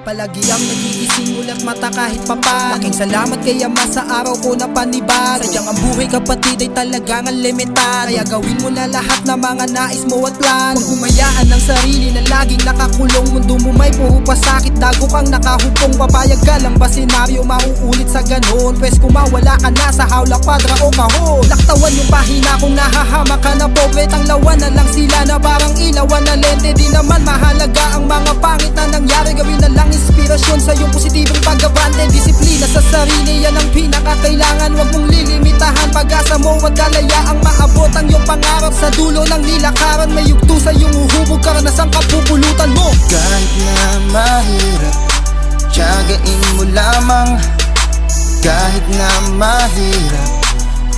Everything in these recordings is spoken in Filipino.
palagi ang nagigising ulat mata kahit papaano. Laking salamat kay Ama sa araw ko na panibago. Sadyang ang buhay kapatid ay talagang unlimited. Kaya gawin mo na lahat na mga nais mo at plano. Huwag humayaan ng sarili na laging nakakulong. Mundo mo may puro pasakit, dago kang nakahupong. Papayag ka lang ba senaryo mauulit sa ganon? Pwes kung mawala ka na sa hawla, kwadra o kahon. Laktawan yung pahina kung nahahama ka na pobre. Tanglawan na lang sila na parang ilawan na lente. Di naman mahalaga ang mga pangit na nangyari. Gawin na lang inspirasyon sa iyong positibong pag-abante. Disiplina sa sarili, yan ang pinakakailangan. Huwag mong lilimitahan pag-asa mo at kalayaang maabot ang iyong pangarap. Sa dulo ng nilakaran may yugto sa iyong uhubog, karanasang kapupulutan mo. Kahit na mahirap, tiyagain mo lamang. Kahit na mahirap,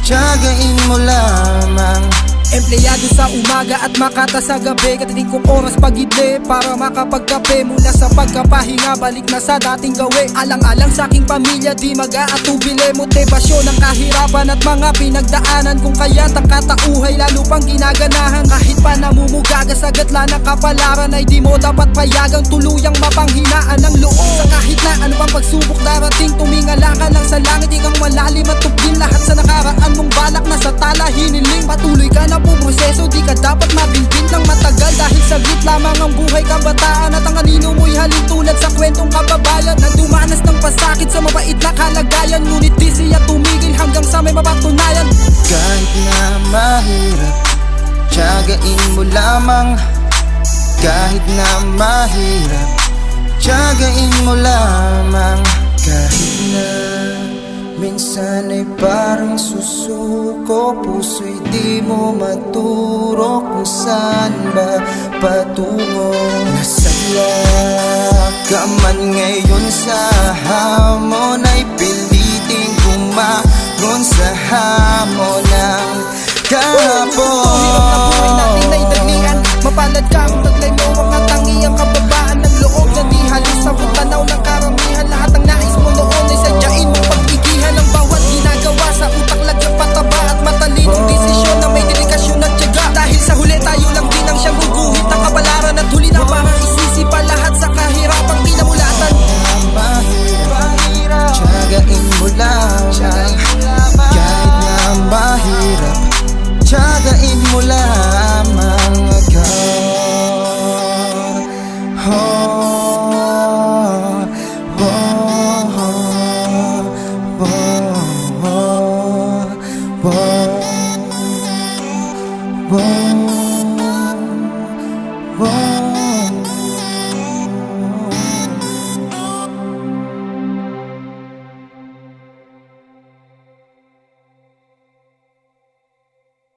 tiyagain mo lamang. Empleyado sa umaga at makata sa gabi. Katiting kong oras pag-idli para makapagkape. Mula sa pagkapahinga, balik na sa dating gawi. Alang-alang sa aking pamilya, di mag-aatubili. Motibasyon ng kahirapan at mga pinagdaanan. Kung kaya't ang katauhay, lalo pang ginaganahan. Kahit pa namumugaga sa gatla ng kapalaran, ay di mo dapat payagang tuluyang mapanghinaan ng loob. Sa kahit na ano pang pagsubok darating, tumingala ka lang sa langit. Ikang malalim at tubin lahat sa nakaraan mong balak na sa tala hiniling. Patuloy ka na proseso, di ka dapat mabinbin ng matagal. Dahil saglit lamang ang buhay kabataan. At ang kanino mo'y halin tulad sa kwentong kababayan na dumanas ng pasakit sa mabait na kalagayan. Ngunit di siya tumigil hanggang sa may mapatunayan. Kahit na mahirap, tiyagain mo lamang. Kahit na mahirap, tiyagain mo lamang. Kahit na minsan ay parang susuko, puso'y di mo maturo kung saan ba patungo. Nasaya ka man ngayon sa hamon, ay piliting bumangon sa hamon ng kahapon. Hirap na buhay natin ay dalian. Mapalad ka kung taglay mo mga tangiang kababaan ng loob na di halos sa tanaw ng karamihan. Lahat ng nais mo noon ay sadyain mong pagpigihan. Ang bawat ginagawa sa utak lagyang pataba at matalinong desisyon na may dedikasyon at tiyaga. Dahil sa huli tayo lang din ang siyang guguhit ng kapalaran. At huli na para isisipa lahat sa kahirapang pinamulatan. Mahirap, tiyagain mo lamang. Kahit na mahirap, tiyagain mo lamang agad. Oh,